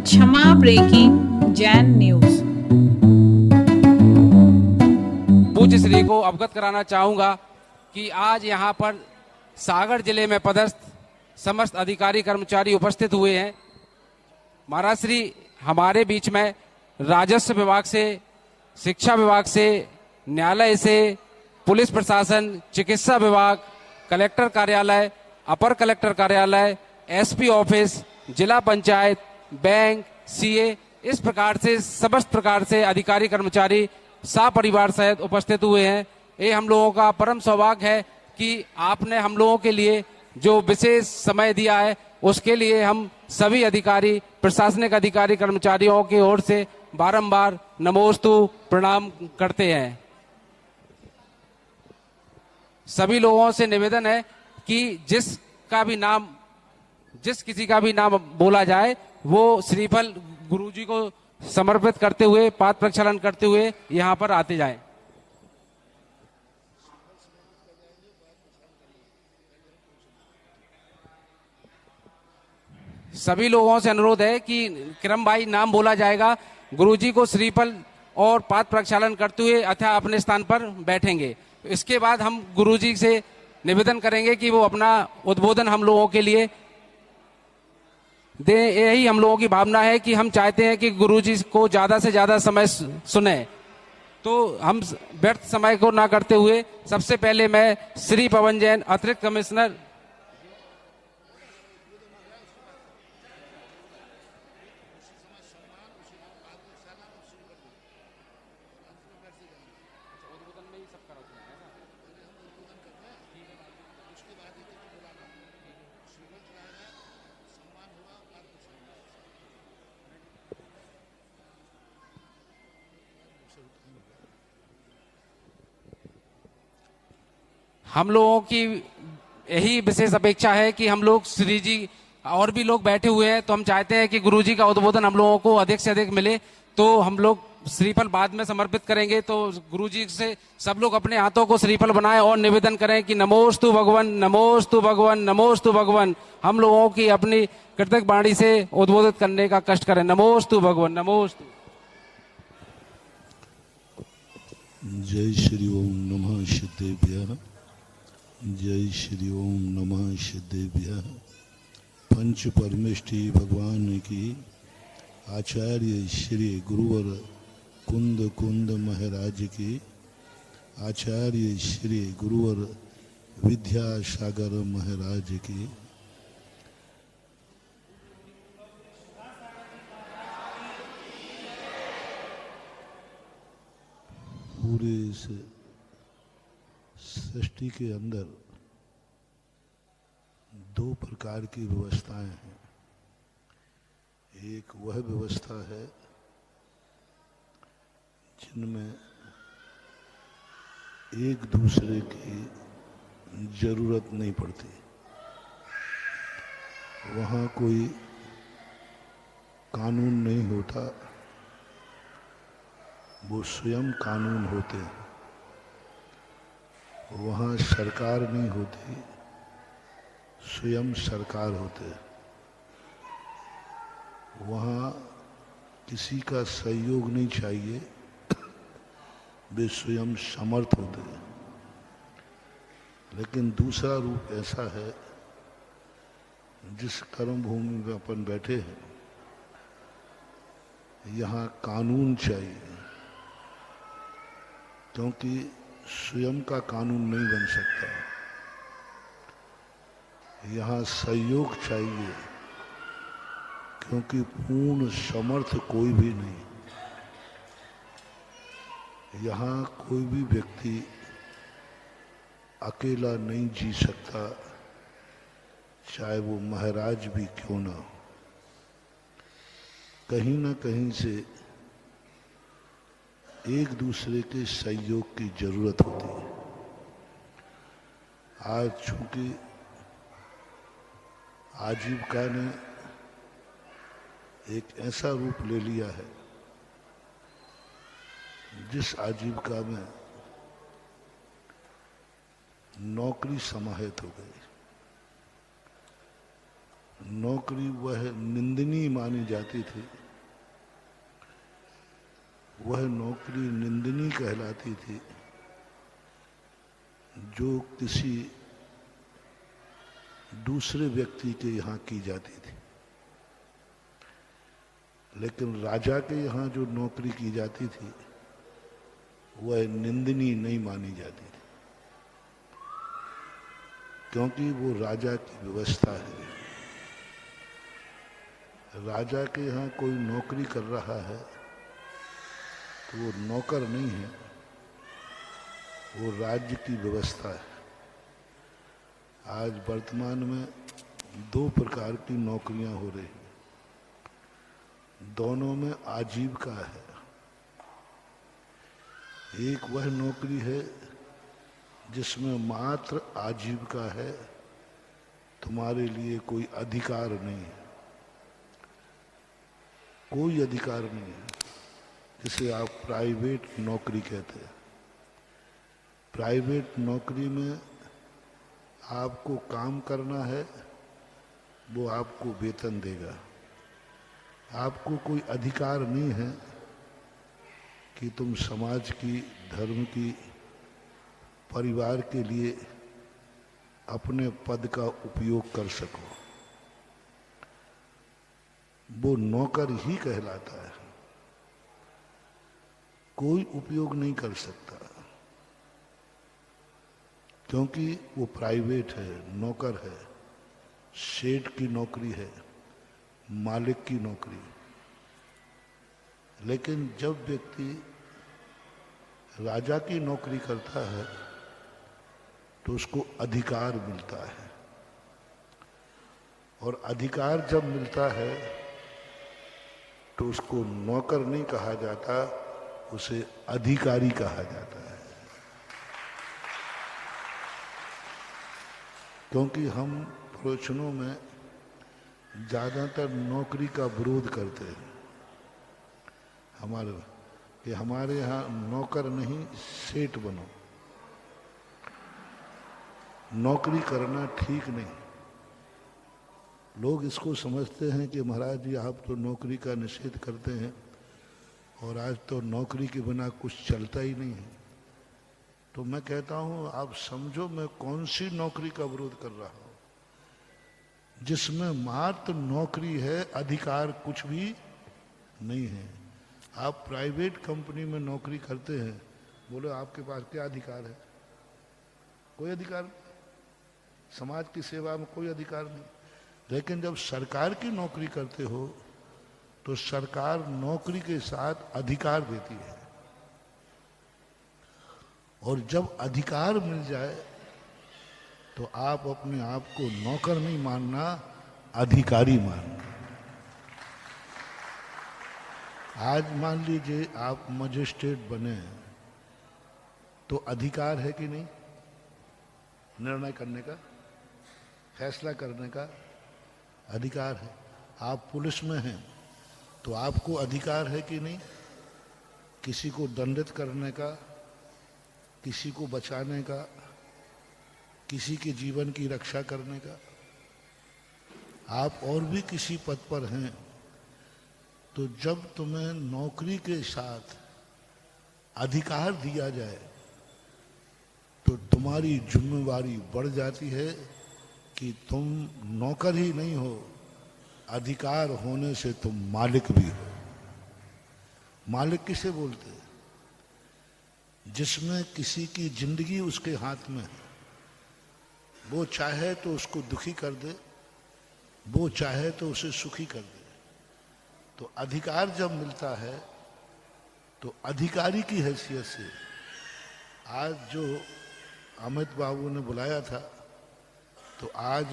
क्षमा breaking Jain news. पूज्य श्री को अवगत कराना चाहूंगा कि आज यहाँ पर सागर जिले में पदस्थ समस्त अधिकारी कर्मचारी उपस्थित हुए हैं। महाराज श्री हमारे बीच में राजस्व विभाग से, शिक्षा विभाग से, न्यायालय से, पुलिस प्रशासन, चिकित्सा विभाग, कलेक्टर कार्यालय, अपर कलेक्टर कार्यालय, एसपी ऑफिस, जिला पंचायत, बैंक, सीए, इस प्रकार से समस्त प्रकार से अधिकारी कर्मचारी सपरिवार सहित उपस्थित हुए हैं। ये हम लोगों का परम सौभाग्य है कि आपने हम लोगों के लिए जो विशेष समय दिया है, उसके लिए हम सभी अधिकारी, प्रशासनिक अधिकारी कर्मचारियों की ओर से बारंबार नमोस्तु प्रणाम करते हैं। सभी लोगों से निवेदन है कि जिस किसी का भी नाम बोला जाए वो श्रीफल गुरुजी को समर्पित करते हुए, पाद प्रक्षालन करते हुए यहाँ पर आते जाएं। सभी लोगों से अनुरोध है कि क्रम भाई नाम बोला जाएगा, गुरुजी को श्रीफल और पाद प्रक्षालन करते हुए अथवा अपने स्थान पर बैठेंगे। इसके बाद हम गुरुजी से निवेदन करेंगे कि वो अपना उद्बोधन हम लोगों के लिए दे। यही हम लोगों की भावना है कि हम चाहते हैं कि गुरुजी को ज्यादा से ज्यादा समय सुने। तो हम व्यर्थ समय को ना करते हुए सबसे पहले मैं श्री पवन जैन, अतिरिक्त कमिश्नर, हम लोगों की यही विशेष अपेक्षा है कि हम लोग श्री जी और भी लोग बैठे हुए हैं, तो हम चाहते हैं कि गुरुजी का उद्बोधन हम लोगों को अधिक से अधिक मिले। तो हम लोग श्रीफल बाद में समर्पित करेंगे। तो गुरुजी से सब लोग अपने हाथों को श्रीफल बनाएं और निवेदन करें कि नमोस्तु भगवन, नमोस्तु भगवन, नमोस्तु भगवन। हम लोगों की अपनी कृतज्ञ वाणी से उद्बोधित करने का कष्ट करें। नमोस्तु भगवन, नमोस्तु। जय श्री ओम नमः सिद्धेभ्यः, जय श्री ओम नमः सिद्धेभ्यः। पंच परमेष्ठी भगवान की आचार्य श्री गुरुवर कुंद कुंद महाराज की, आचार्य श्री गुरुवर विद्यासागर महाराज की, पूरे इस सृष्टि के अंदर दो प्रकार की व्यवस्थाएं हैं। एक वह व्यवस्था है जिनमें एक दूसरे की जरूरत नहीं पड़ती, वहाँ कोई कानून नहीं होता, वो स्वयं कानून होते हैं। वहाँ सरकार नहीं होती, स्वयं सरकार होते हैं। वहाँ किसी का सहयोग नहीं चाहिए, वे स्वयं समर्थ होते हैं। लेकिन दूसरा रूप ऐसा है, जिस कर्म भूमि में अपन बैठे हैं, यहाँ कानून चाहिए, क्योंकि स्वयं का कानून नहीं बन सकता। यहाँ सहयोग चाहिए, क्योंकि पूर्ण समर्थ कोई भी नहीं। यहाँ कोई भी व्यक्ति अकेला नहीं जी सकता, चाहे वो महाराज भी क्यों ना हो। कहीं ना कहीं से एक दूसरे के सहयोग की जरूरत होती है। आज चूंकि आजीविका ने एक ऐसा रूप ले लिया है, जिस आजीविका में नौकरी समाहित हो गई। नौकरी वह निंदनीय मानी जाती थी, वह नौकरी निंदनीय कहलाती थी जो किसी दूसरे व्यक्ति के यहाँ की जाती थी। लेकिन राजा के यहाँ जो नौकरी की जाती थी वह निंदनीय नहीं मानी जाती थी, क्योंकि वो राजा की व्यवस्था है। राजा के यहाँ कोई नौकरी कर रहा है तो वो नौकर नहीं है, वो राज्य की व्यवस्था है। आज वर्तमान में 2 प्रकार की नौकरियां हो रही हैं, दोनों में आजीविका है। एक वह नौकरी है जिसमें मात्र आजीविका है, तुम्हारे लिए कोई अधिकार नहीं है, कोई अधिकार नहीं है, जिसे आप प्राइवेट नौकरी कहते हैं। प्राइवेट नौकरी में आपको काम करना है, वो आपको वेतन देगा। आपको कोई अधिकार नहीं है कि तुम समाज की, धर्म की, परिवार के लिए अपने पद का उपयोग कर सको। वो नौकर ही कहलाता है, कोई उपयोग नहीं कर सकता, क्योंकि वो प्राइवेट है, नौकर है, सेठ की नौकरी है, मालिक की नौकरी। लेकिन जब व्यक्ति राजा की नौकरी करता है तो उसको अधिकार मिलता है, और अधिकार जब मिलता है तो उसको नौकर नहीं कहा जाता, उसे अधिकारी कहा जाता है। क्योंकि हम प्रवचनों में ज़्यादातर नौकरी का विरोध करते हैं, हमारे यहाँ नौकर नहीं सेठ बनो। नौकरी करना ठीक नहीं। लोग इसको समझते हैं कि महाराज जी आप तो नौकरी का निषेध करते हैं और आज तो नौकरी के बिना कुछ चलता ही नहीं है। तो मैं कहता हूँ आप समझो मैं कौन सी नौकरी का विरोध कर रहा हूँ, जिसमें मात्र नौकरी है, अधिकार कुछ भी नहीं है। आप प्राइवेट कंपनी में नौकरी करते हैं, बोलो आपके पास क्या अधिकार है? कोई अधिकार नहीं, समाज की सेवा में कोई अधिकार नहीं। लेकिन जब सरकार की नौकरी करते हो तो सरकार नौकरी के साथ अधिकार देती है, और जब अधिकार मिल जाए तो आप अपने आप को नौकर नहीं मानना, अधिकारी मानना। आज मान लीजिए आप मजिस्ट्रेट बने हैं तो अधिकार है कि नहीं निर्णय करने का, फैसला करने का अधिकार है। आप पुलिस में हैं तो आपको अधिकार है कि नहीं किसी को दंडित करने का, किसी को बचाने का, किसी के जीवन की रक्षा करने का। आप और भी किसी पद पर हैं तो जब तुम्हें नौकरी के साथ अधिकार दिया जाए तो तुम्हारी जिम्मेवारी बढ़ जाती है कि तुम नौकर ही नहीं हो, अधिकार होने से तुम मालिक भी हो। मालिक किसे बोलते हैं? जिसमें किसी की जिंदगी उसके हाथ में है। वो चाहे तो उसको दुखी कर दे, वो चाहे तो उसे सुखी कर दे। तो अधिकार जब मिलता है तो अधिकारी की हैसियत से आज जो अमित बाबू ने बुलाया था, तो आज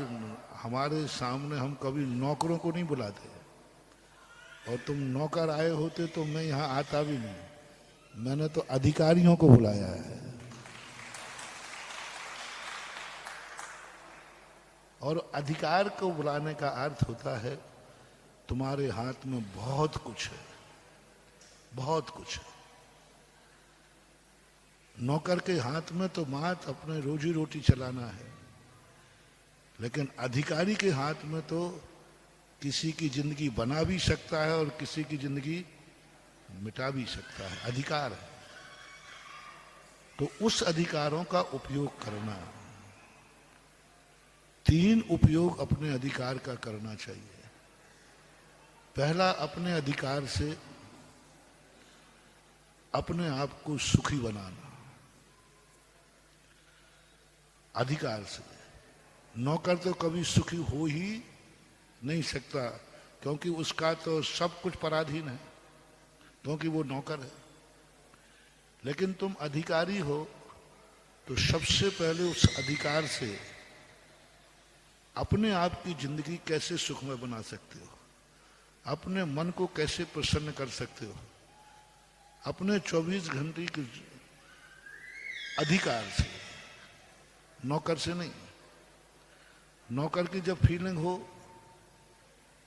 हमारे सामने हम कभी नौकरों को नहीं बुलाते, और तुम नौकर आए होते तो मैं यहाँ आता भी नहीं। मैंने तो अधिकारियों को बुलाया है। और अधिकार को बुलाने का अर्थ होता है तुम्हारे हाथ में बहुत कुछ है, बहुत कुछ है। नौकर के हाथ में तो मात्र अपने रोजी रोटी चलाना है, लेकिन अधिकारी के हाथ में तो किसी की जिंदगी बना भी सकता है और किसी की जिंदगी मिटा भी सकता है, अधिकार है। तो उस अधिकारों का उपयोग करना, 3 उपयोग अपने अधिकार का करना चाहिए। पहला, अपने अधिकार से अपने आप को सुखी बनाना, अधिकार से। नौकर तो कभी सुखी हो ही नहीं सकता, क्योंकि उसका तो सब कुछ पराधीन है, क्योंकि वो नौकर है। लेकिन तुम अधिकारी हो तो सबसे पहले उस अधिकार से अपने आप की जिंदगी कैसे सुखमय बना सकते हो, अपने मन को कैसे प्रसन्न कर सकते हो, अपने 24 घंटे के अधिकार से, नौकर से नहीं। नौकर की जब फीलिंग हो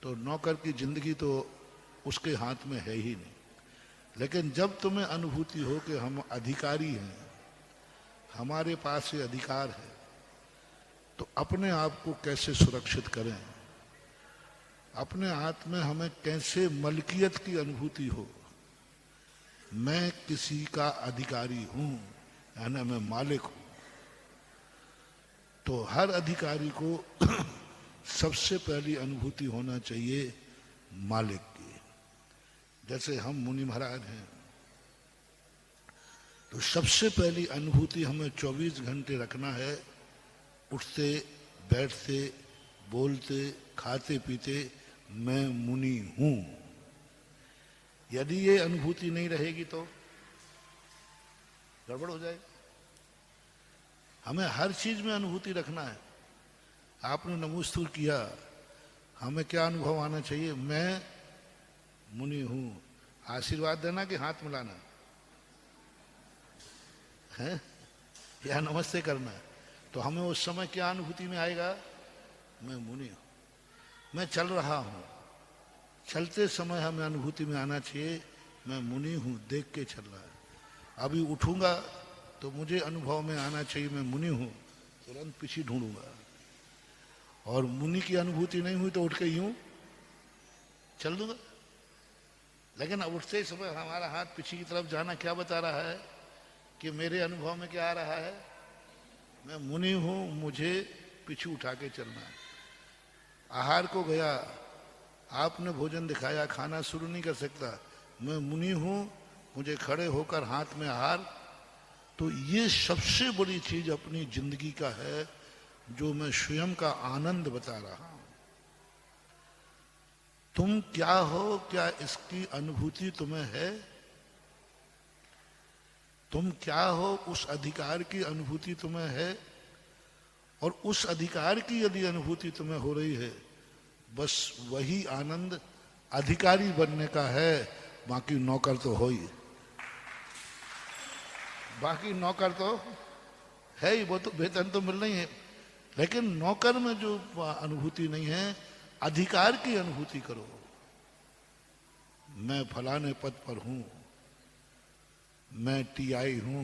तो नौकर की जिंदगी तो उसके हाथ में है ही नहीं। लेकिन जब तुम्हें अनुभूति हो कि हम अधिकारी हैं, हमारे पास ये अधिकार है, तो अपने आप को कैसे सुरक्षित करें, अपने हाथ में हमें कैसे मलकियत की अनुभूति हो। मैं किसी का अधिकारी हूं, यानी मैं मालिक हूं। तो हर अधिकारी को सबसे पहली अनुभूति होना चाहिए मालिक की। जैसे हम मुनि महाराज हैं, तो सबसे पहली अनुभूति हमें 24 घंटे रखना है, उठते बैठते बोलते खाते पीते मैं मुनि हूं। यदि ये अनुभूति नहीं रहेगी तो गड़बड़ हो जाएगी। हमें हर चीज में अनुभूति रखना है। आपने नमोस्तुर किया, हमें क्या अनुभव आना चाहिए? मैं मुनि हूं। आशीर्वाद देना कि हाथ मिलाना है या नमस्ते करना? तो हमें उस समय क्या अनुभूति में आएगा? मैं मुनि हूं, मैं चल रहा हूं। चलते समय हमें अनुभूति में आना चाहिए मैं मुनि हूं, देख के चल रहा है। अभी उठूंगा तो मुझे अनुभव में आना चाहिए मैं मुनि हूं, तुरंत पीछे ढूंढूंगा। और मुनि की अनुभूति नहीं हुई तो उठ के यूं चल दूंगा। लेकिन अब उठते समय हमारा हाथ पीछे की तरफ जाना क्या बता रहा है कि मेरे अनुभव में क्या आ रहा है? मैं मुनि हूं, मुझे पीछे उठा के चलना है। आहार को गया, आपने भोजन दिखाया, खाना शुरू नहीं कर सकता, मैं मुनि हूं, मुझे खड़े होकर हाथ में आहार। तो ये सबसे बड़ी चीज अपनी जिंदगी का है जो मैं स्वयं का आनंद बता रहा हूं। तुम क्या हो, क्या इसकी अनुभूति तुम्हें है? तुम क्या हो, उस अधिकार की अनुभूति तुम्हें है? और उस अधिकार की यदि अनुभूति तुम्हें हो रही है, बस वही आनंद अधिकारी बनने का है। बाकी नौकर तो हो ही, बाकी नौकर तो है ही, वो तो वेतन तो मिल रही है। लेकिन नौकर में जो अनुभूति नहीं है, अधिकार की अनुभूति करो। मैं फलाने पद पर हूं, मैं टीआई हूं,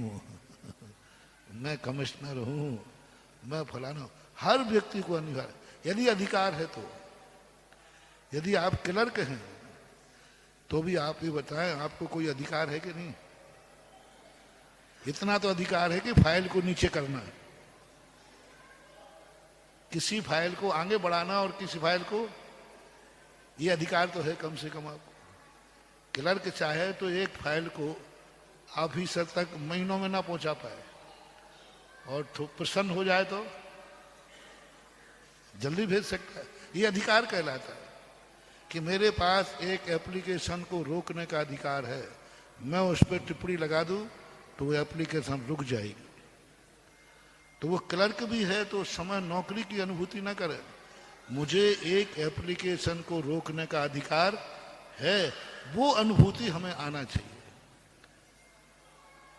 मैं कमिश्नर हूं, मैं फलाना। हर व्यक्ति को अनिवार्य, यदि अधिकार है तो। यदि आप क्लर्क हैं तो भी आप ये बताएं आपको कोई अधिकार है कि नहीं? इतना तो अधिकार है कि फाइल को नीचे करना है, किसी फाइल को आगे बढ़ाना और किसी फाइल को, ये अधिकार तो है कम से कम आपको। क्लर्क चाहे तो एक फाइल को ऑफिसर तक महीनों में ना पहुंचा पाए, और प्रसन्न हो जाए तो जल्दी भेज सकता है। ये अधिकार कहलाता है कि मेरे पास एक एप्लीकेशन को रोकने का अधिकार है। मैं उस पर टिप्पणी लगा दूं तो वो एप्लीकेशन रुक जाएगी। तो वो क्लर्क भी है तो उस समय नौकरी की अनुभूति ना करे। मुझे एक एप्लीकेशन को रोकने का अधिकार है, वो अनुभूति हमें आना चाहिए।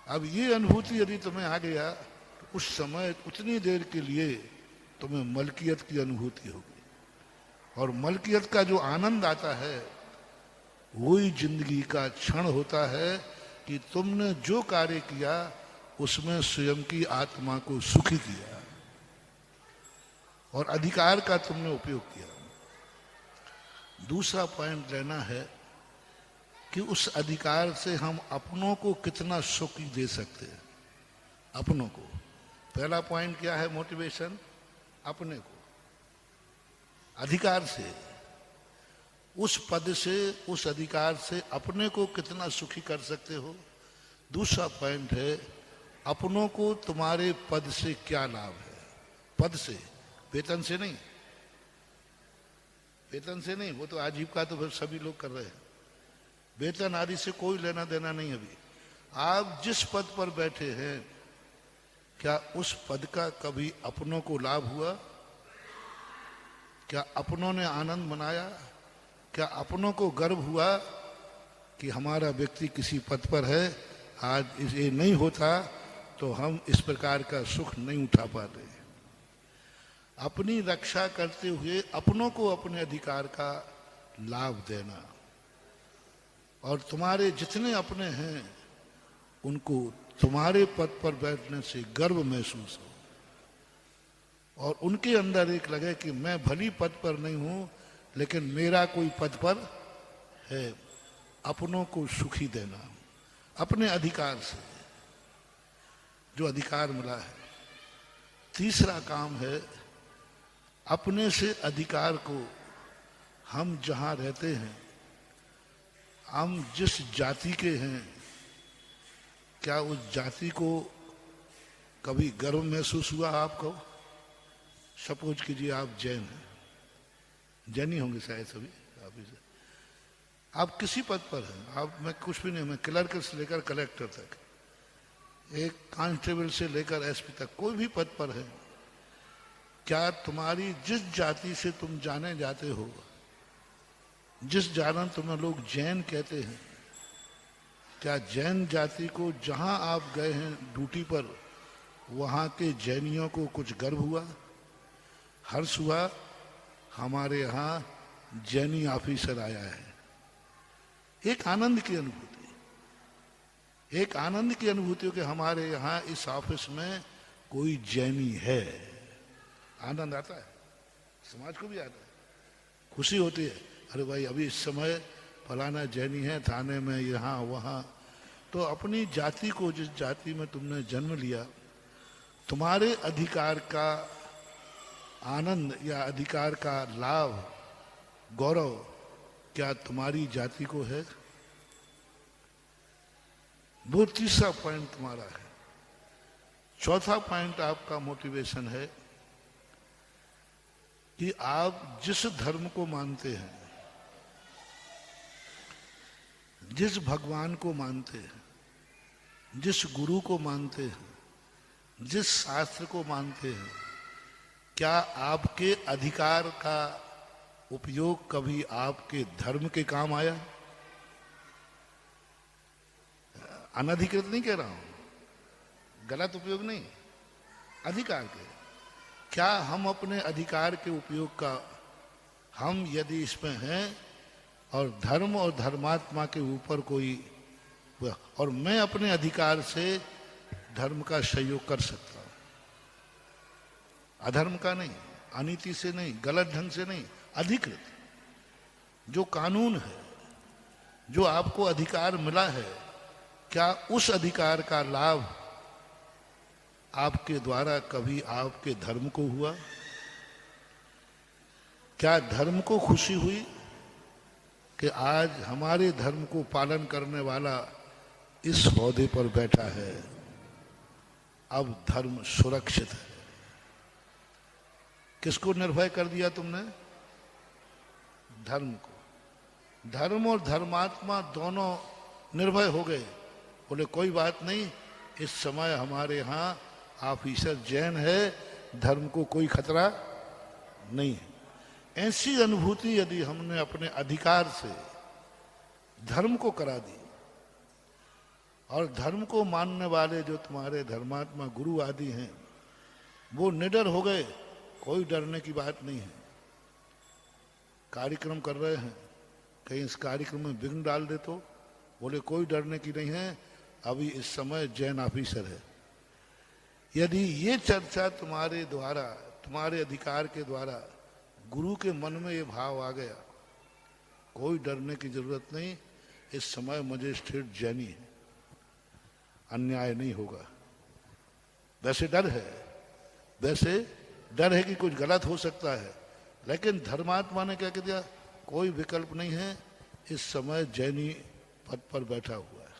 अब ये अनुभूति यदि तुम्हें आ गया तो उस समय उतनी देर के लिए तुम्हें मलकियत की अनुभूति होगी। और मलकियत का जो आनंद आता है वही जिंदगी का क्षण होता है कि तुमने जो कार्य किया उसमें स्वयं की आत्मा को सुखी किया और अधिकार का तुमने उपयोग किया। दूसरा पॉइंट लेना है कि उस अधिकार से हम अपनों को कितना सुख दे सकते हैं, अपनों को। पहला पॉइंट क्या है, मोटिवेशन, अपने को अधिकार से, उस पद से, उस अधिकार से अपने को कितना सुखी कर सकते हो। दूसरा पॉइंट है, अपनों को तुम्हारे पद से क्या लाभ है। पद से, वेतन से नहीं, वेतन से नहीं, वो तो आजीविका तो फिर सभी लोग कर रहे हैं, वेतन आदि से कोई लेना देना नहीं। अभी आप जिस पद पर बैठे हैं, क्या उस पद का कभी अपनों को लाभ हुआ? क्या अपनों ने आनंद मनाया? क्या अपनों को गर्व हुआ कि हमारा व्यक्ति किसी पद पर है? आज ये नहीं होता तो हम इस प्रकार का सुख नहीं उठा पाते। अपनी रक्षा करते हुए अपनों को अपने अधिकार का लाभ देना, और तुम्हारे जितने अपने हैं उनको तुम्हारे पद पर बैठने से गर्व महसूस हो, और उनके अंदर एक लगे कि मैं भली पद पर नहीं हूं लेकिन मेरा कोई पद पर है। अपनों को सुखी देना अपने अधिकार से, जो अधिकार मिला है। तीसरा काम है, अपने से अधिकार को हम जहां रहते हैं, हम जिस जाति के हैं, क्या उस जाति को कभी गर्व महसूस हुआ आपको? सपोज कीजिए आप जैन हैं, जैनी होंगे शायद सभी आप किसी पद पर हैं, आप, मैं कुछ भी नहीं, मैं क्लर्क से लेकर कलेक्टर तक, एक कांस्टेबल से लेकर एसपी तक, कोई भी पद पर है, क्या तुम्हारी जिस जाति से तुम जाने जाते हो, जिस जान तुम्हें लोग जैन कहते हैं, क्या जैन जाति को जहां आप गए हैं ड्यूटी पर, वहां के जैनियों को कुछ गर्व हुआ, हर्ष हुआ? हमारे यहां जैनी ऑफिसर आया है, एक आनंद की अनुभूति, एक आनंद की अनुभूति हो कि हमारे यहां इस ऑफिस में कोई जैनी है। आनंद आता है, समाज को भी आता है, खुशी होती है, अरे भाई अभी इस समय फलाना जैनी है थाने में, यहाँ वहाँ। तो अपनी जाति को, जिस जाति में तुमने जन्म लिया, तुम्हारे अधिकार का आनंद या अधिकार का लाभ, गौरव, क्या तुम्हारी जाति को है? वो तीसरा पॉइंट तुम्हारा है। चौथा पॉइंट आपका मोटिवेशन है कि आप जिस धर्म को मानते हैं, जिस भगवान को मानते हैं, जिस गुरु को मानते हैं, जिस शास्त्र को मानते हैं, क्या आपके अधिकार का उपयोग कभी आपके धर्म के काम आया? अनधिकृत नहीं कह रहा हूं, गलत उपयोग नहीं, अधिकार के। क्या हम अपने अधिकार के उपयोग का, हम यदि इसमें हैं और धर्म और धर्मात्मा के ऊपर कोई, और मैं अपने अधिकार से धर्म का सहयोग कर सकता हूं, अधर्म का नहीं, अनीति से नहीं, गलत ढंग से नहीं, अधिकृत जो कानून है, जो आपको अधिकार मिला है, क्या उस अधिकार का लाभ आपके द्वारा कभी आपके धर्म को हुआ? क्या धर्म को खुशी हुई कि आज हमारे धर्म को पालन करने वाला इस ओहदे पर बैठा है, अब धर्म सुरक्षित है? किसको निर्भय कर दिया तुमने? धर्म को। धर्म और धर्मात्मा दोनों निर्भय हो गए, बोले कोई बात नहीं, इस समय हमारे यहाँ ऑफिसर जैन है, धर्म को कोई खतरा नहीं है। ऐसी अनुभूति यदि हमने अपने अधिकार से धर्म को करा दी, और धर्म को मानने वाले जो तुम्हारे धर्मात्मा गुरु आदि हैं, वो निडर हो गए, कोई डरने की बात नहीं है। कार्यक्रम कर रहे हैं, कहीं इस कार्यक्रम में विघ्न डाल दे तो, बोले कोई डरने की नहीं है, अभी इस समय जैन ऑफिसर है। यदि ये चर्चा तुम्हारे द्वारा, तुम्हारे अधिकार के द्वारा गुरु के मन में ये भाव आ गया कोई डरने की जरूरत नहीं। इस समय मजिस्ट्रेट जैनी है, अन्याय नहीं होगा। वैसे डर है कि कुछ गलत हो सकता है, लेकिन धर्मात्मा ने क्या कह दिया, कोई विकल्प नहीं है। इस समय जैनी पद पर बैठा हुआ है।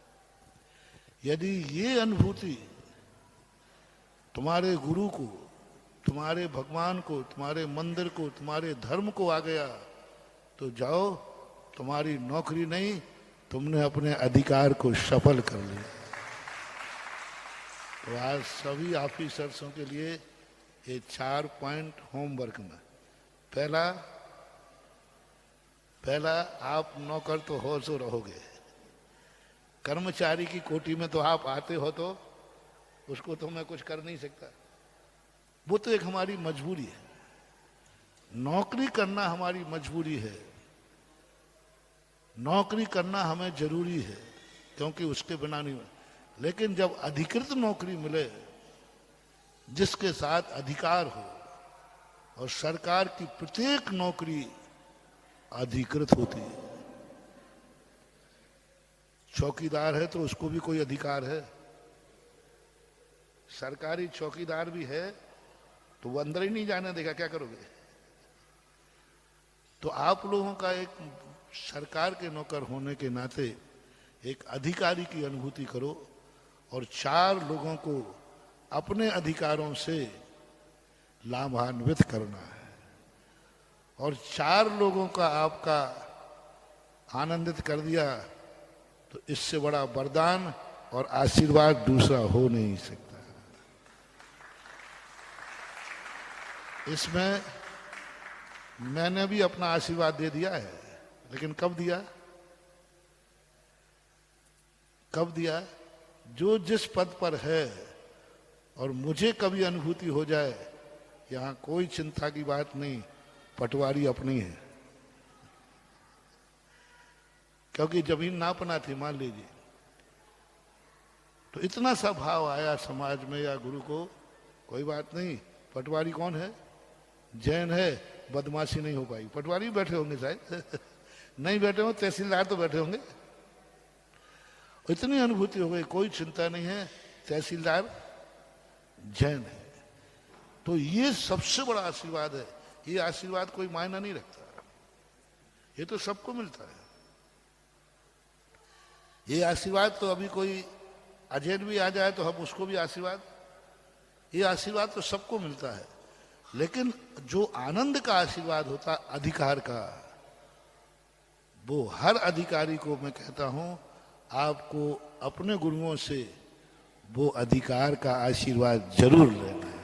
यदि ये अनुभूति तुम्हारे गुरु को, तुम्हारे भगवान को, तुम्हारे मंदिर को, तुम्हारे धर्म को आ गया, तो जाओ, तुम्हारी नौकरी नहीं, तुमने अपने अधिकार को सफल कर लिया। तो आज सभी ऑफिसर्सों के लिए ये 4 पॉइंट होमवर्क में। पहला आप नौकर तो हो सो रहोगे, कर्मचारी की कोटि में तो आप आते हो, तो उसको तो मैं कुछ कर नहीं सकता, वो तो एक हमारी मजबूरी है। नौकरी करना हमारी मजबूरी है, नौकरी करना हमें जरूरी है, क्योंकि उसके बिना नहीं। लेकिन जब अधिकृत नौकरी मिले जिसके साथ अधिकार हो, और सरकार की प्रत्येक नौकरी अधिकृत होती है। चौकीदार है तो उसको भी कोई अधिकार है, सरकारी चौकीदार भी है तो वो अंदर ही नहीं जाने देगा, क्या करोगे? तो आप लोगों का एक सरकार के नौकर होने के नाते एक अधिकारी की अनुभूति करो, और 4 लोगों को अपने अधिकारों से लाभान्वित करना है, और 4 लोगों का आपका आनंदित कर दिया, तो इससे बड़ा वरदान और आशीर्वाद दूसरा हो नहीं सकता। इसमें मैंने भी अपना आशीर्वाद दे दिया है, लेकिन कब दिया? जो जिस पद पर है, और मुझे कभी अनुभूति हो जाए, यहां कोई चिंता की बात नहीं, पटवारी अपनी है। क्योंकि जमीन नापना थी, मान लीजिए, तो इतना सा भाव आया समाज में या गुरु को, कोई बात नहीं, पटवारी कौन है? जैन है, बदमाशी नहीं हो पाई। पटवारी बैठे होंगे शायद नहीं बैठे हो, तहसीलदार तो बैठे होंगे। इतनी अनुभूति हो गई, कोई चिंता नहीं है, तहसीलदार जैन है। तो ये सबसे बड़ा आशीर्वाद है। ये आशीर्वाद कोई मायना नहीं रखता, ये तो सबको मिलता है। ये आशीर्वाद तो अभी कोई अजैन भी आ जाए तो हम उसको भी आशीर्वाद, ये आशीर्वाद तो सबको मिलता है। लेकिन जो आनंद का आशीर्वाद होता है, अधिकार का, वो हर अधिकारी को मैं कहता हूं, आपको अपने गुरुओं से वो अधिकार का आशीर्वाद जरूर लेना है।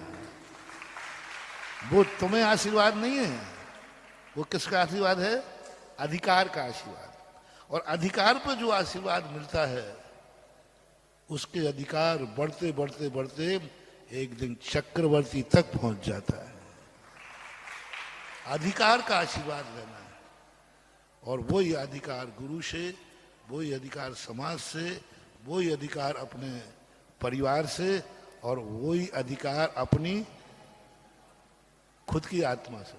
वो तुम्हें आशीर्वाद नहीं है, वो किसका आशीर्वाद है? अधिकार का आशीर्वाद। और अधिकार पर जो आशीर्वाद मिलता है, उसके अधिकार बढ़ते बढ़ते बढ़ते एक दिन चक्रवर्ती तक पहुंच जाता है। अधिकार का आशीर्वाद लेना है, और वही अधिकार गुरु से, वही अधिकार समाज से, वही अधिकार अपने परिवार से, और वही अधिकार अपनी खुद की आत्मा से।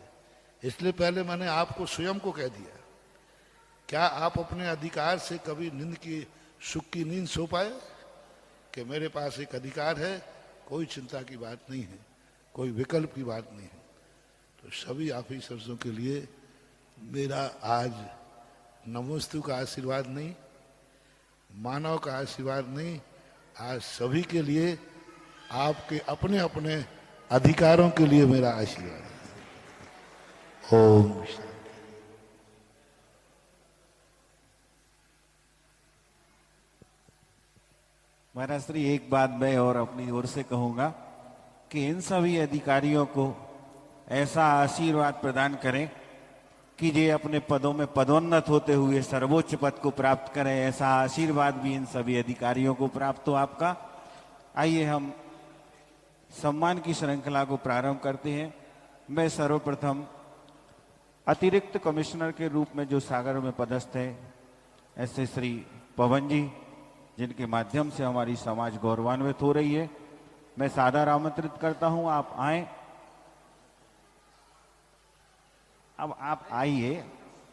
इसलिए पहले मैंने आपको स्वयं को कह दिया, क्या आप अपने अधिकार से कभी नींद की, सुख की नींद सो पाए? कि मेरे पास एक अधिकार है, कोई चिंता की बात नहीं है, कोई विकल्प की बात नहीं है। तो सभी ऑफिसर्सों के लिए मेरा आज नमोस्तु का आशीर्वाद नहीं, मानव का आशीर्वाद नहीं, आज सभी के लिए, आपके अपने अपने अधिकारों के लिए मेरा आशीर्वाद है। ओम शांति। महाराज श्री, एक बात मैं और अपनी ओर से कहूंगा कि इन सभी अधिकारियों को ऐसा आशीर्वाद प्रदान करें कि ये अपने पदों में पदोन्नत होते हुए सर्वोच्च पद को प्राप्त करें। ऐसा आशीर्वाद भी इन सभी अधिकारियों को प्राप्त हो आपका। आइए हम सम्मान की श्रृंखला को प्रारंभ करते हैं। मैं सर्वप्रथम अतिरिक्त कमिश्नर के रूप में जो सागर में पदस्थ है, ऐसे श्री पवन जी, जिनके माध्यम से हमारी समाज गौरवान्वित हो रही है, मैं सादर आमंत्रित करता हूं, आप आए। अब आप आइए,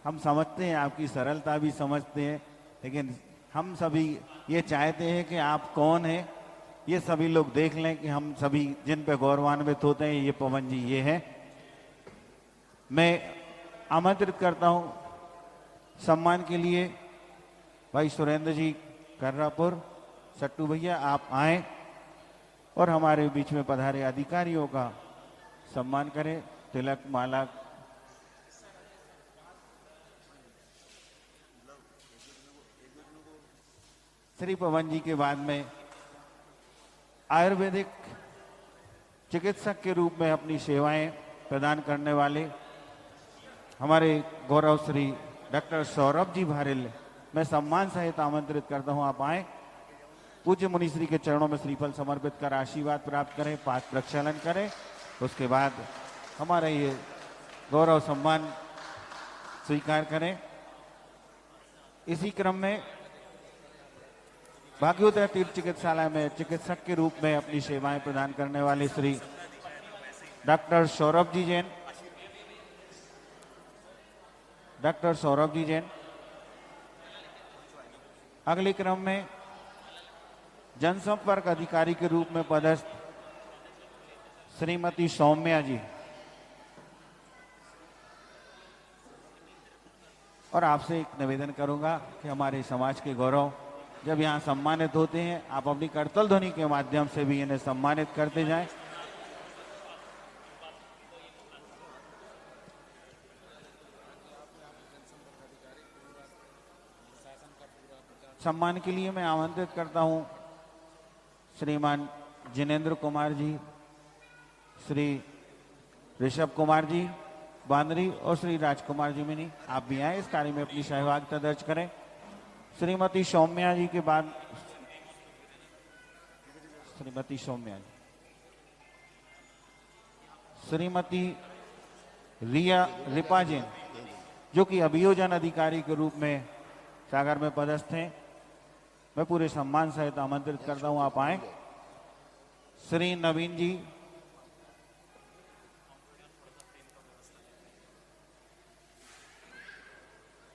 हम समझते हैं, आपकी सरलता भी समझते हैं, लेकिन हम सभी ये चाहते हैं कि आप कौन हैं ये सभी लोग देख लें कि हम सभी जिन पे गौरवान्वित होते हैं ये पवन जी ये हैं। मैं आमंत्रित करता हूं सम्मान के लिए भाई सुरेंद्र जी कर्रापुर, सट्टू भैया आप आए और हमारे बीच में पधारे अधिकारियों का सम्मान करें। तिलक माला श्री पवन जी के बाद में आयुर्वेदिक चिकित्सक के रूप में अपनी सेवाएं प्रदान करने वाले हमारे गौरव श्री डॉक्टर सौरभ जी भारेल मैं सम्मान सहित आमंत्रित करता हूं, आप आए। पूज्य मुनिश्री के चरणों में श्रीफल समर्पित कर आशीर्वाद प्राप्त करें, पाठ प्रक्षालन करें। उसके बाद हमारा ये गौरव सम्मान स्वीकार करें। इसी क्रम में भाग्योदय तीर्थ चिकित्सालय में चिकित्सक के रूप में अपनी सेवाएं प्रदान करने वाले श्री डॉक्टर सौरभ जी जैन, डॉक्टर सौरभ जी जैन। अगले क्रम में जनसंपर्क अधिकारी के रूप में पदस्थ श्रीमती सौम्या जी। और आपसे एक निवेदन करूंगा कि हमारे समाज के गौरव जब यहाँ सम्मानित होते हैं, आप अपनी करतल ध्वनि के माध्यम से भी इन्हें सम्मानित करते जाएं। सम्मान के लिए मैं आमंत्रित करता हूं श्रीमान जिनेंद्र कुमार जी, श्री ऋषभ कुमार जी बांदरी और श्री राजकुमार जी मिनी, आप भी आए इस कार्य में अपनी सहभागिता दर्ज करें। श्रीमती सौम्या जी के बाद श्रीमती सौम्या जी, श्रीमती रिया रिपा जैन जो कि अभियोजन अधिकारी के रूप में सागर में पदस्थ हैं, मैं पूरे सम्मान सहित आमंत्रित करता हूं, आप आए। श्री नवीन जी,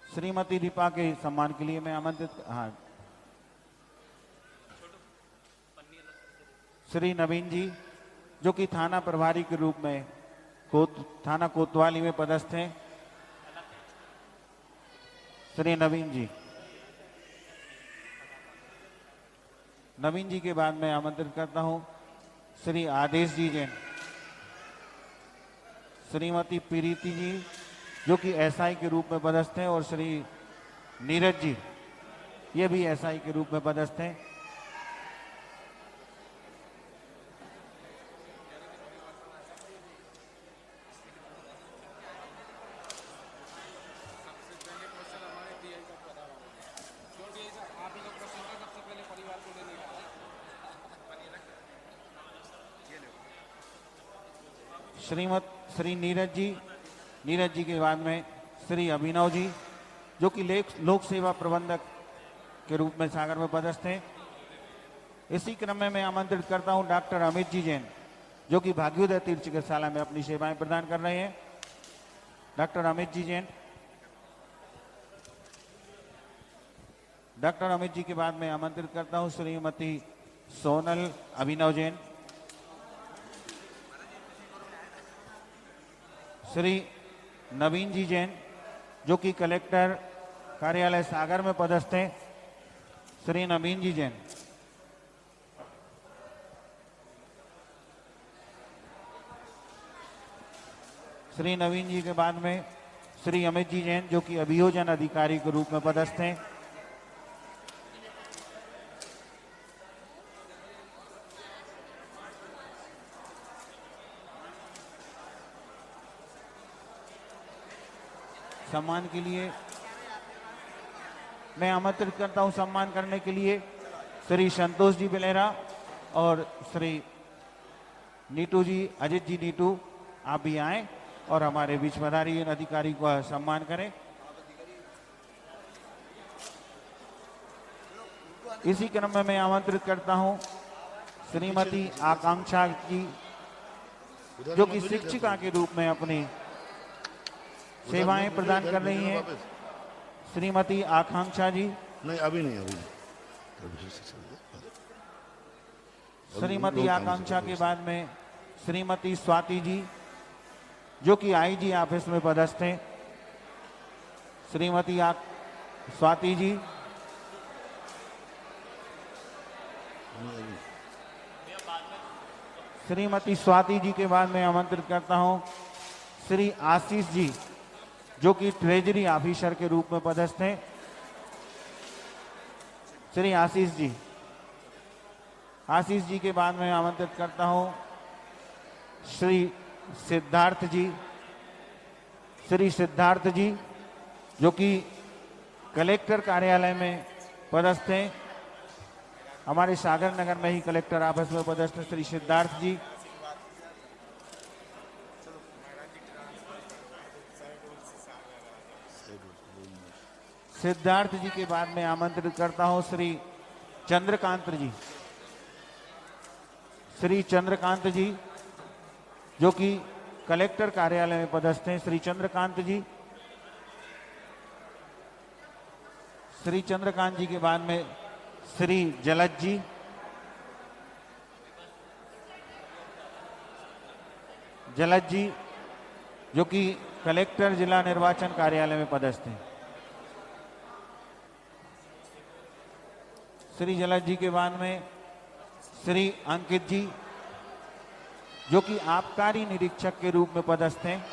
श्रीमती दीपा के सम्मान के लिए मैं आमंत्रित, हाँ, श्री नवीन जी जो कि थाना प्रभारी के रूप में थाना कोतवाली में पदस्थ हैं, श्री नवीन जी। नवीन जी के बाद मैं आमंत्रित करता हूं श्री आदेश जी जैन, श्रीमती प्रीति जी जो कि एसआई के रूप में पदस्थ हैं और श्री नीरज जी ये भी एसआई के रूप में पदस्थ हैं। श्री नीरज जी के बाद में श्री अभिनव जी जो कि लोक सेवा प्रबंधक के रूप में सागर में पदस्थ हैं। इसी क्रम में मैं आमंत्रित करता हूं डॉक्टर अमित जी जैन जो कि भाग्योदय तीर्थ चिकित्सालय में अपनी सेवाएं प्रदान कर रहे हैं। डॉक्टर अमित जी जैन। डॉक्टर अमित जी के बाद मैं आमंत्रित करता हूं श्रीमती सोनल अभिनव जैन, श्री नवीन जी जैन जो कि कलेक्टर कार्यालय सागर में पदस्थ हैं, श्री नवीन जी जैन। श्री नवीन जी के बाद में श्री अमित जी जैन जो कि अभियोजन अधिकारी के रूप में पदस्थ हैं। सम्मान के लिए मैं आमंत्रित करता हूं सम्मान करने के लिए श्री संतोष जी बिलेरा और श्री नीटू जी, अजित जी नीटू, आप भी आए और हमारे बीच पधारी अधिकारी को सम्मान करें। इसी क्रम में मैं आमंत्रित करता हूं श्रीमती आकांक्षा जी जो कि शिक्षिका के रूप में अपनी सेवाएं प्रदान कर रही हैं वापस। श्रीमती आकांक्षा जी, नहीं अभी नहीं, अभी नहीं। अभी से चल जाए। श्रीमती लोग आकांक्षा आएंगे के बाद में श्रीमती स्वाति जी, जो कि आईजी ऑफिस में पदस्थ हैं। श्रीमती स्वाति जी, श्रीमती स्वाति जी के बाद में आमंत्रित करता हूं श्री आशीष जी, जो कि ट्रेजरी ऑफिसर के रूप में पदस्थ हैं। श्री आशीष जी, आशीष जी के बाद में आमंत्रित करता हूं श्री सिद्धार्थ जी, श्री सिद्धार्थ जी, जो कि कलेक्टर कार्यालय में पदस्थ हैं। हमारे सागर नगर में ही कलेक्टर ऑफिस में पदस्थ श्री सिद्धार्थ जी। सिद्धार्थ जी के बाद में आमंत्रित करता हूं श्री चंद्रकांत जी, श्री चंद्रकांत जी, जो कि कलेक्टर कार्यालय में पदस्थ हैं। श्री चंद्रकांत जी, श्री चंद्रकांत जी के बाद में श्री जलज जी, जलज जी, जो कि कलेक्टर जिला निर्वाचन कार्यालय में पदस्थ हैं। श्री जलज जी के बाद में श्री अंकित जी, जो कि आबकारी निरीक्षक के रूप में पदस्थ हैं।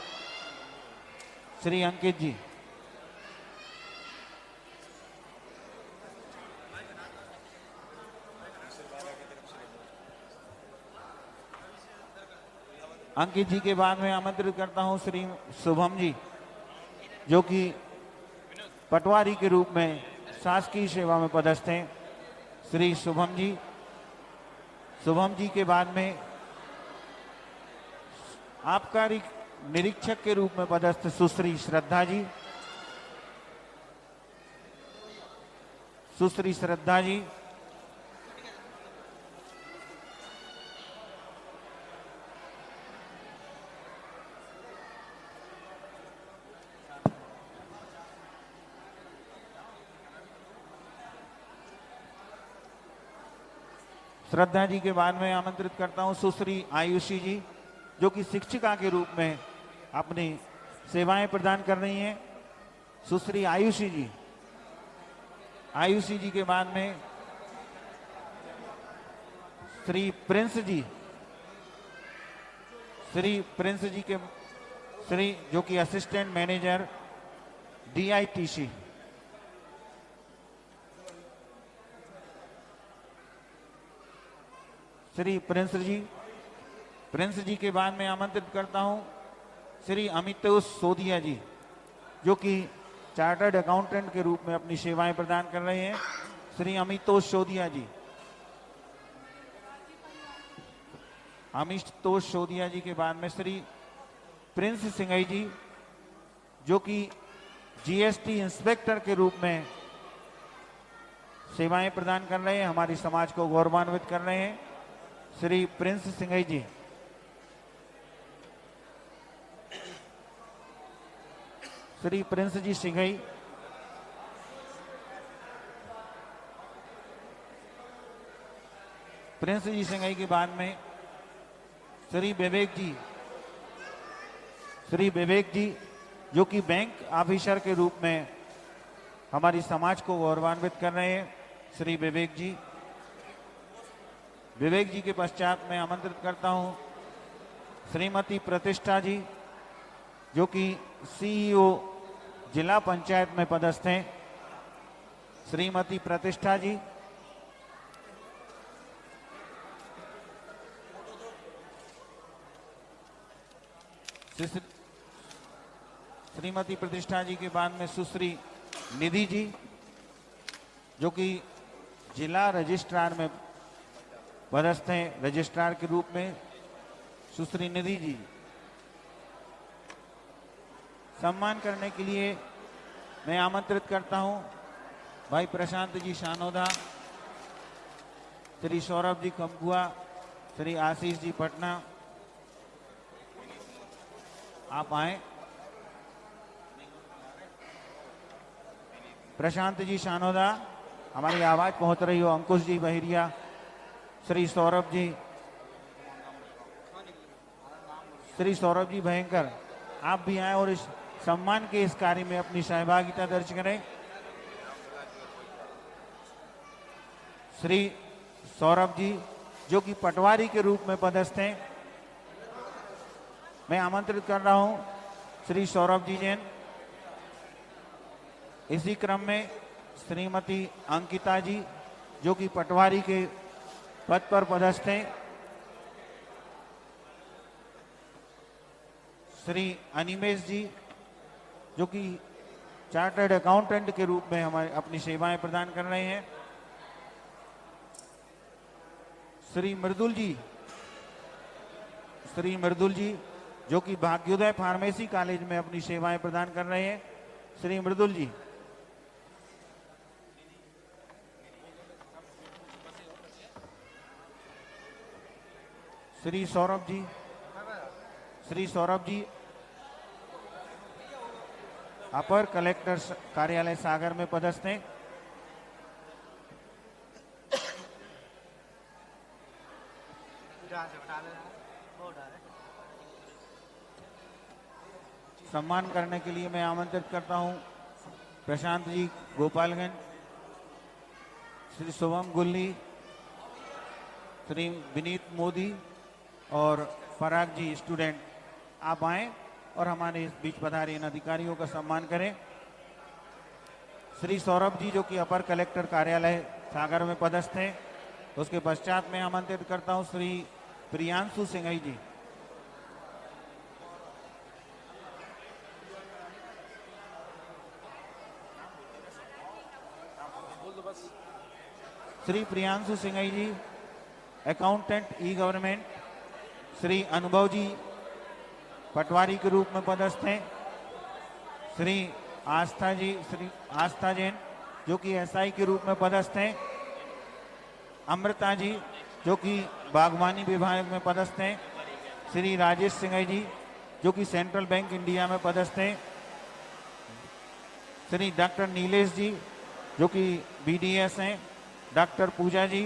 श्री अंकित जी, अंकित जी के बाद में आमंत्रित करता हूं श्री शुभम जी, जो कि पटवारी के रूप में शासकीय सेवा में पदस्थ हैं। श्री शुभम जी, शुभम जी के बाद में आबकारी निरीक्षक के रूप में पदस्थ सुश्री श्रद्धा जी, सुश्री श्रद्धा जी, श्रद्धा जी के बाद में आमंत्रित करता हूं सुश्री आयुषी जी, जो कि शिक्षिका के रूप में अपनी सेवाएं प्रदान कर रही हैं। सुश्री आयुषी जी, आयुषी जी के बाद में श्री प्रिंस जी, श्री प्रिंस जी के श्री जो कि assistant manager DITC, Shri Prince ji, Prince ji के बाद में आमंत्रित करता हूं श्री अमितोष सोदिया जी, जो कि चार्टर्ड अकाउंटेंट के रूप में अपनी सेवाएं प्रदान कर रहे हैं। श्री अमितोष सोदिया जी, अमितोष सोदिया जी के बाद में श्री प्रिंस सिंघई जी, जो कि GST इंस्पेक्टर के रूप में सेवाएं प्रदान कर रहे हैं, हमारी समाज को गौरवान्वित कर रहे हैं। श्री प्रिंस सिंघई जी, श्री प्रिंस जी सिंघई, प्रिंस जी सिंघई के बाद में श्री विवेक जी, श्री विवेक जी, जो कि बैंक ऑफिसर के रूप में हमारी समाज को गौरवान्वित कर रहे हैं। श्री विवेक जी, विवेक जी के पश्चात मैं आमंत्रित करता हूं श्रीमती प्रतिष्ठा जी, जो कि CEO जिला पंचायत में पदस्थ हैं। श्रीमती प्रतिष्ठा जी, श्रीमती प्रतिष्ठा जी के बाद में सुश्री निधि जी, जो कि जिला रजिस्ट्रार में पदस्थ हैं, रजिस्ट्रार के रूप में सुश्री निधि जी। सम्मान करने के लिए मैं आमंत्रित करता हूं भाई प्रशांत जी शानोदा, श्री सौरभ जी कमकुआ, श्री आशीष जी पटना, आप आए। प्रशांत जी शानोदा, हमारी आवाज पहुंच रही हो, अंकुश जी बहिरिया, श्री सौरभ जी भयंकर, आप भी आए और इस सम्मान के इस कार्य में अपनी सहभागिता दर्ज करें। श्री सौरभ जी जो कि पटवारी के रूप में पदस्थ हैं, मैं आमंत्रित कर रहा हूं श्री सौरभ जी जैन। इसी क्रम में श्रीमती अंकिता जी जो कि पटवारी के पद पर पदस्थ हैं। श्री अनिमेश जी जो कि चार्टर्ड अकाउंटेंट के रूप में हमारे अपनी सेवाएं प्रदान कर रहे हैं। श्री मृदुल जी जो कि भाग्योदय फार्मेसी कॉलेज में अपनी सेवाएं प्रदान कर रहे हैं। श्री मृदुल जी, श्री सौरभ जी अपर कलेक्टर कार्यालय सागर में पदस्थ हैं। सम्मान करने के लिए मैं आमंत्रित करता हूं प्रशांत जी गोपालगंज, श्री शुभम गुल्ली, श्री विनीत मोदी और पराग जी स्टूडेंट, आप आए और हमारे इस बीच पधारे इन अधिकारियों का सम्मान करें। श्री सौरभ जी जो कि अपर कलेक्टर कार्यालय सागर में पदस्थ हैं। उसके पश्चात मैं आमंत्रित करता हूं श्री प्रियांशु सिंघई जी। श्री प्रियांशु सिंघई जी अकाउंटेंट ई गवर्नमेंट। श्री अनुभव जी पटवारी के रूप में पदस्थ हैं। श्री आस्था जैन जो कि एसआई के रूप में पदस्थ हैं। अमृता जी जो कि बागवानी विभाग में पदस्थ हैं। श्री राजेश सिंघई जी जो कि सेंट्रल बैंक इंडिया में पदस्थ हैं। श्री डॉक्टर नीलेश जी जो कि बीडीएस हैं। डॉक्टर पूजा जी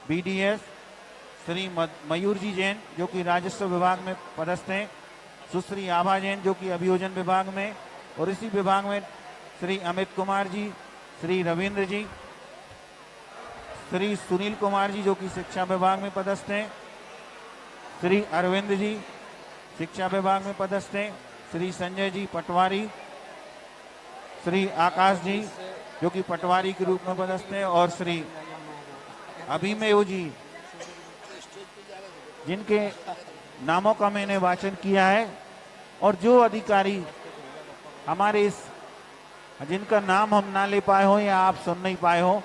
बीडीएस। श्री मयूर जी जैन जो कि राजस्व विभाग में पदस्थ हैं। सुश्री आभा जैन जो कि अभियोजन विभाग में, और इसी विभाग में श्री अमित कुमार जी, श्री रविंद्र जी, श्री सुनील कुमार जी जो कि शिक्षा विभाग में पदस्थ हैं। श्री अरविंद जी शिक्षा विभाग में पदस्थ हैं। श्री संजय जी पटवारी, श्री आकाश जी जो कि पटवारी के रूप में पदस्थ हैं, और श्री अभिमन्यु जी जिनके नामों का मैंने वाचन किया है, और जो अधिकारी हमारे इस जिनका नाम हम ना ले पाए हो या आप सुन नहीं पाए हो,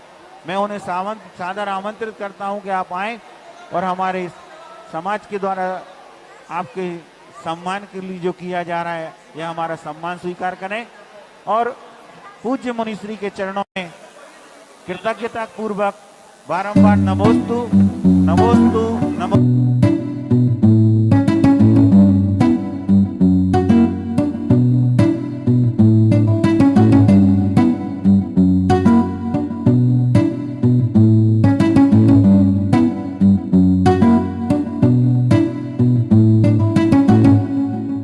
मैं उन्हें सादर आमंत्रित करता हूं कि आप आए और हमारे इस समाज के द्वारा आपके सम्मान के लिए जो किया जा रहा है यह हमारा सम्मान स्वीकार करें, और पूज्य मुनिश्री के चरणों में कृतज्ञता पूर्वक बारंबार नमोस्तु नमोस्तु नमो।